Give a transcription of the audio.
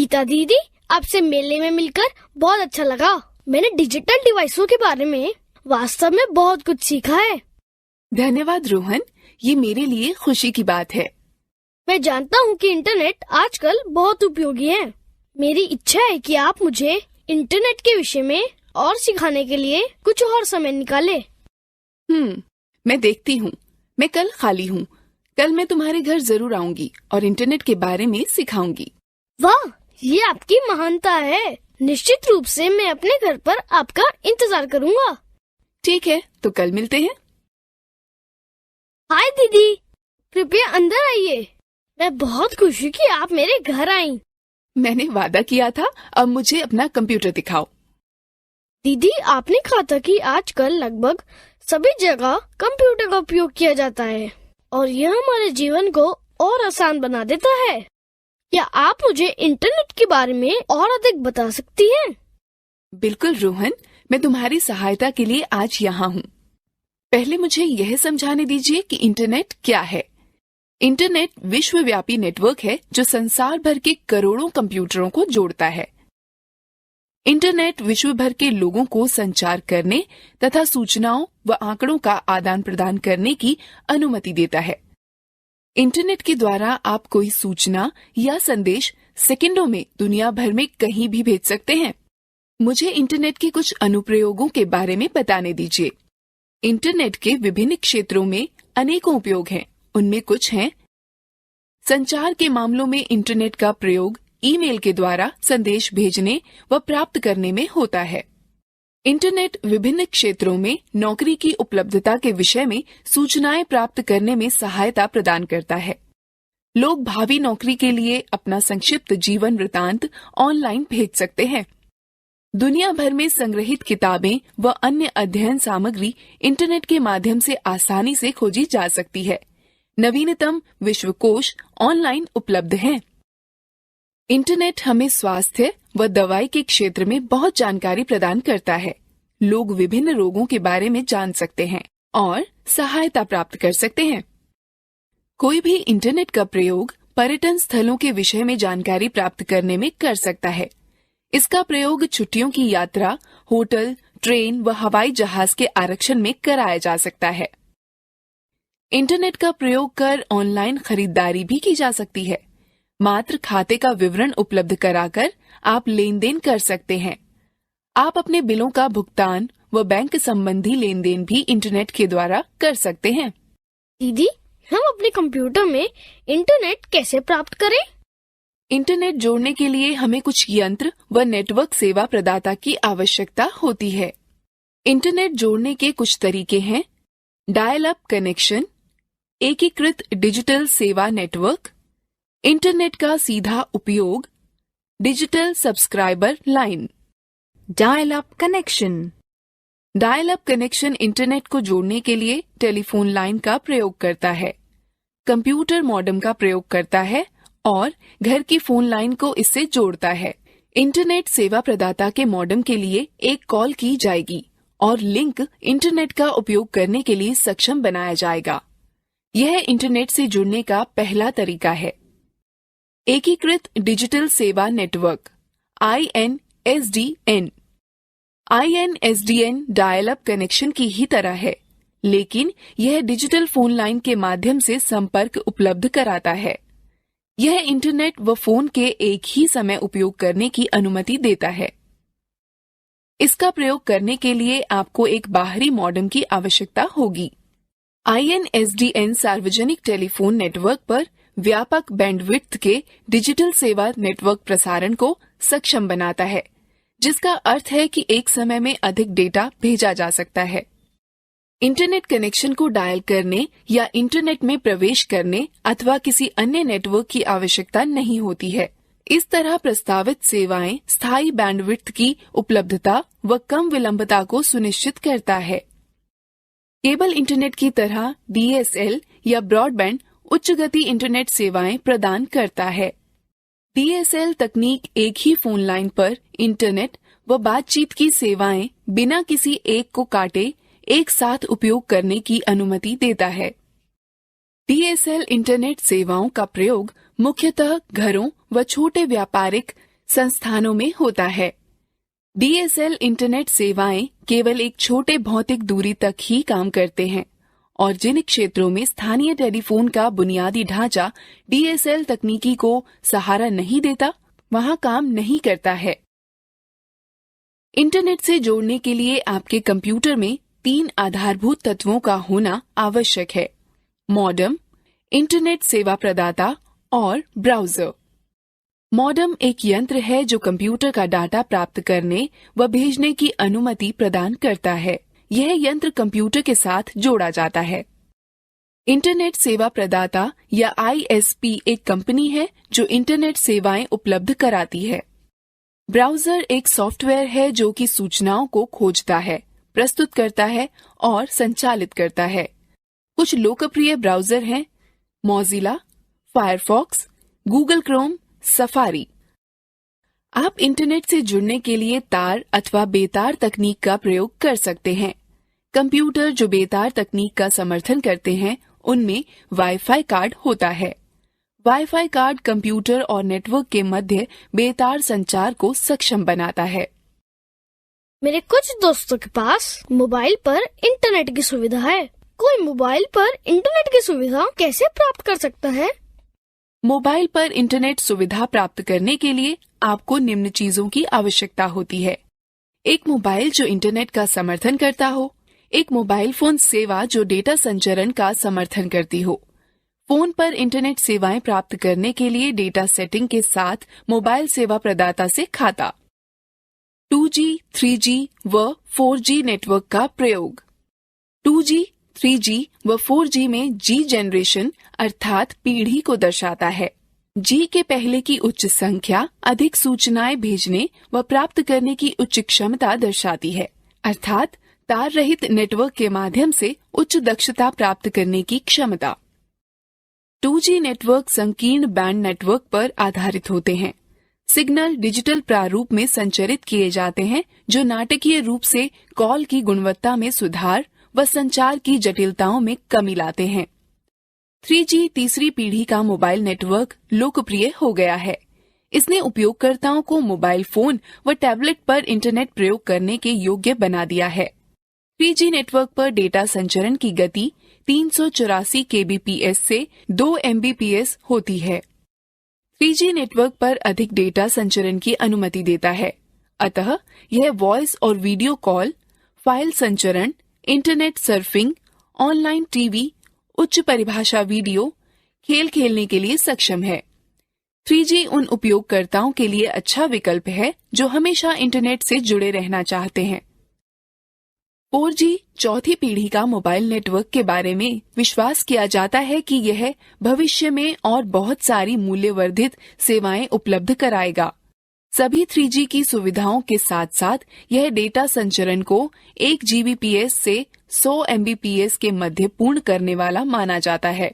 गीता दीदी, आपसे मेले में मिलकर बहुत अच्छा लगा। मैंने डिजिटल डिवाइसों के बारे में वास्तव में बहुत कुछ सीखा है। धन्यवाद रोहन, ये मेरे लिए खुशी की बात है। मैं जानता हूँ कि इंटरनेट आजकल बहुत उपयोगी है। मेरी इच्छा है कि आप मुझे इंटरनेट के विषय में और सिखाने के लिए कुछ और समय निकाले। मैं देखती हूँ। मैं कल खाली हूँ। कल मैं तुम्हारे घर जरूर आऊंगी और इंटरनेट के बारे में सिखाऊंगी। वाह, ये आपकी महानता है। निश्चित रूप से मैं अपने घर पर आपका इंतजार करूँगा। ठीक है, तो कल मिलते हैं। हाय दीदी, कृपया अंदर आइए। मैं बहुत खुश हूँ कि आप मेरे घर आई। मैंने वादा किया था, अब मुझे अपना कंप्यूटर दिखाओ। दीदी, आपने कहा था कि आजकल लगभग सभी जगह कंप्यूटर का उपयोग किया जाता है और यह हमारे जीवन को और आसान बना देता है। क्या आप मुझे इंटरनेट के बारे में और अधिक बता सकती हैं? बिल्कुल रोहन, मैं तुम्हारी सहायता के लिए आज यहाँ हूँ। पहले मुझे यह समझाने दीजिए कि इंटरनेट क्या है। इंटरनेट विश्वव्यापी नेटवर्क है जो संसार भर के करोड़ों कंप्यूटरों को जोड़ता है। इंटरनेट विश्व भर के लोगों को संचार करने तथा सूचनाओं व आंकड़ों का आदान प्रदान करने की अनुमति देता है। इंटरनेट के द्वारा आप कोई सूचना या संदेश सेकंडों में दुनिया भर में कहीं भी भेज सकते हैं। मुझे इंटरनेट के कुछ अनुप्रयोगों के बारे में बताने दीजिए। इंटरनेट के विभिन्न क्षेत्रों में अनेकों उपयोग हैं। उनमें कुछ हैं: संचार के मामलों में इंटरनेट का प्रयोग ईमेल के द्वारा संदेश भेजने व प्राप्त करने में होता है। इंटरनेट विभिन्न क्षेत्रों में नौकरी की उपलब्धता के विषय में सूचनाएं प्राप्त करने में सहायता प्रदान करता है। लोग भावी नौकरी के लिए अपना संक्षिप्त जीवन वृतांत ऑनलाइन भेज सकते हैं। दुनिया भर में संग्रहित किताबें व अन्य अध्ययन सामग्री इंटरनेट के माध्यम से आसानी से खोजी जा सकती है। नवीनतम विश्वकोश ऑनलाइन उपलब्ध हैं। इंटरनेट हमें स्वास्थ्य व दवाई के क्षेत्र में बहुत जानकारी प्रदान करता है। लोग विभिन्न रोगों के बारे में जान सकते हैं और सहायता प्राप्त कर सकते हैं। कोई भी इंटरनेट का प्रयोग पर्यटन स्थलों के विषय में जानकारी प्राप्त करने में कर सकता है। इसका प्रयोग छुट्टियों की यात्रा, होटल, ट्रेन व हवाई जहाज के आरक्षण में कराया जा सकता है। इंटरनेट का प्रयोग कर ऑनलाइन खरीदारी भी की जा सकती है। मात्र खाते का विवरण उपलब्ध कराकर आप लेन देन कर सकते हैं। आप अपने बिलों का भुगतान व बैंक संबंधी लेन देन भी इंटरनेट के द्वारा कर सकते हैं। दीदी, हम अपने कंप्यूटर में इंटरनेट कैसे प्राप्त करें? इंटरनेट जोड़ने के लिए हमें कुछ यंत्र व नेटवर्क सेवा प्रदाता की आवश्यकता होती है। इंटरनेट जोड़ने के कुछ तरीके हैं: डायल अप कनेक्शन, एकीकृत डिजिटल सेवा नेटवर्क, इंटरनेट का सीधा उपयोग, digital subscriber line. Dial up connection. Dial up connection internet को जोड़ने के लिए टेलीफोन लाइन का प्रयोग करता है, कंप्यूटर मॉडेम का प्रयोग करता है और घर की फोन लाइन को इससे जोड़ता है। इंटरनेट सेवा प्रदाता के मॉडेम के लिए एक कॉल की जाएगी और लिंक इंटरनेट का उपयोग करने के लिए सक्षम बनाया जाएगा। यह इंटरनेट से जुड़ने का पहला तरीका है। एकीकृत डिजिटल सेवा network INSDN। INSDN dial up connection की ही तरह है, लेकिन यह डिजिटल फोन लाइन के माध्यम से संपर्क उपलब्ध कराता है। यह इंटरनेट व फोन के एक ही समय उपयोग करने की अनुमति देता है। इसका प्रयोग करने के लिए आपको एक बाहरी मॉडेम की आवश्यकता होगी। INSDN सार्वजनिक टेलीफोन नेटवर्क पर व्यापक बैंडविड्थ के डिजिटल सेवा नेटवर्क प्रसारण को सक्षम बनाता है, जिसका अर्थ है कि एक समय में अधिक डेटा भेजा जा सकता है। इंटरनेट कनेक्शन को डायल करने या इंटरनेट में प्रवेश करने अथवा किसी अन्य नेटवर्क की आवश्यकता नहीं होती है। इस तरह प्रस्तावित सेवाएं स्थायी बैंडविड्थ की उपलब्धता व कम विलंबता को सुनिश्चित करता है। केबल इंटरनेट की तरह DSL या ब्रॉडबैंड उच्च गति इंटरनेट सेवाएं प्रदान करता है। DSL तकनीक एक ही फोन लाइन पर इंटरनेट व बातचीत की सेवाएं बिना किसी एक को काटे एक साथ उपयोग करने की अनुमति देता है। DSL इंटरनेट सेवाओं का प्रयोग मुख्यतः घरों व छोटे व्यापारिक संस्थानों में होता है। DSL इंटरनेट सेवाएं केवल एक छोटे भौतिक दूरी तक ही काम करते हैं और जिन क्षेत्रों में स्थानीय टेलीफोन का बुनियादी ढांचा DSL तकनीकी को सहारा नहीं देता, वहां काम नहीं करता है। इंटरनेट से जोड़ने के लिए आपके कंप्यूटर में 3 आधारभूत तत्वों का होना आवश्यक है: मॉडेम, इंटरनेट सेवा प्रदाता और ब्राउजर। मॉडेम एक यंत्र है जो कंप्यूटर का डाटा प्राप्त करने व भेजने की अनुमति प्रदान करता है। यह यंत्र कंप्यूटर के साथ जोड़ा जाता है। इंटरनेट सेवा प्रदाता या ISP एक कंपनी है जो इंटरनेट सेवाएं उपलब्ध कराती है। ब्राउजर एक सॉफ्टवेयर है जो कि सूचनाओं को खोजता है, प्रस्तुत करता है और संचालित करता है। कुछ लोकप्रिय ब्राउजर हैं: Mozilla, Firefox, Google Chrome, safari. आप इंटरनेट से जुड़ने के लिए तार अथवा बेतार तकनीक का प्रयोग कर सकते हैं। कंप्यूटर जो बेतार तकनीक का समर्थन करते हैं, उनमें वाईफाई कार्ड होता है। वाईफाई कार्ड कंप्यूटर और नेटवर्क के मध्य बेतार संचार को सक्षम बनाता है। मेरे कुछ दोस्तों के पास मोबाइल पर इंटरनेट की सुविधा है। कोई मोबाइल पर इंटरनेट की सुविधा कैसे प्राप्त कर सकता है? मोबाइल पर इंटरनेट सुविधा प्राप्त करने के लिए आपको निम्न चीजों की आवश्यकता होती है: एक मोबाइल जो इंटरनेट का समर्थन करता हो, एक मोबाइल फोन सेवा जो डेटा संचरण का समर्थन करती हो, फोन पर इंटरनेट सेवाएं प्राप्त करने के लिए डेटा सेटिंग के साथ मोबाइल सेवा प्रदाता से खाता, 2G, 3G व 4G नेटवर्क का प्रयोग। 2G, 3G व 4G में G जनरेशन अर्थात पीढ़ी को दर्शाता है। G के पहले की उच्च संख्या अधिक सूचनाएं भेजने व प्राप्त करने की उच्च क्षमता दर्शाती है, अर्थात तार रहित नेटवर्क के माध्यम से उच्च दक्षता प्राप्त करने की क्षमता। 2G नेटवर्क संकीर्ण बैंड नेटवर्क पर आधारित होते हैं। सिग्नल डिजिटल प्रारूप में संचरित किए जाते हैं जो नाटकीय रूप से कॉल की गुणवत्ता में सुधार व संचार की जटिलताओं में कमी लाते हैं। 3G तीसरी पीढ़ी का मोबाइल नेटवर्क लोकप्रिय हो गया है। इसने उपयोगकर्ताओं को मोबाइल फोन व टैबलेट पर इंटरनेट प्रयोग करने के योग्य बना दिया है। 3G नेटवर्क पर डेटा संचरण की गति 384 kbps से 2 mbps होती है। 3G नेटवर्क पर अधिक डेटा संचरण की अनुमति देता है, अतः यह वॉइस और वीडियो कॉल, फाइल संचरण, इंटरनेट सर्फिंग, ऑनलाइन टीवी, उच्च परिभाषा वीडियो, खेल खेलने के लिए सक्षम है। 3G उन उपयोगकर्ताओं के लिए अच्छा विकल्प है जो हमेशा इंटरनेट से जुड़े रहना चाहते हैं। 4G चौथी पीढ़ी का मोबाइल नेटवर्क के बारे में विश्वास किया जाता है कि यह भविष्य में और बहुत सारी मूल्यवर्धित सेवाएं उपलब्ध कराएगा। सभी 3G की सुविधाओं के साथ साथ यह डेटा संचरण को 1 Gbps से 100 Mbps के मध्य पूर्ण करने वाला माना जाता है।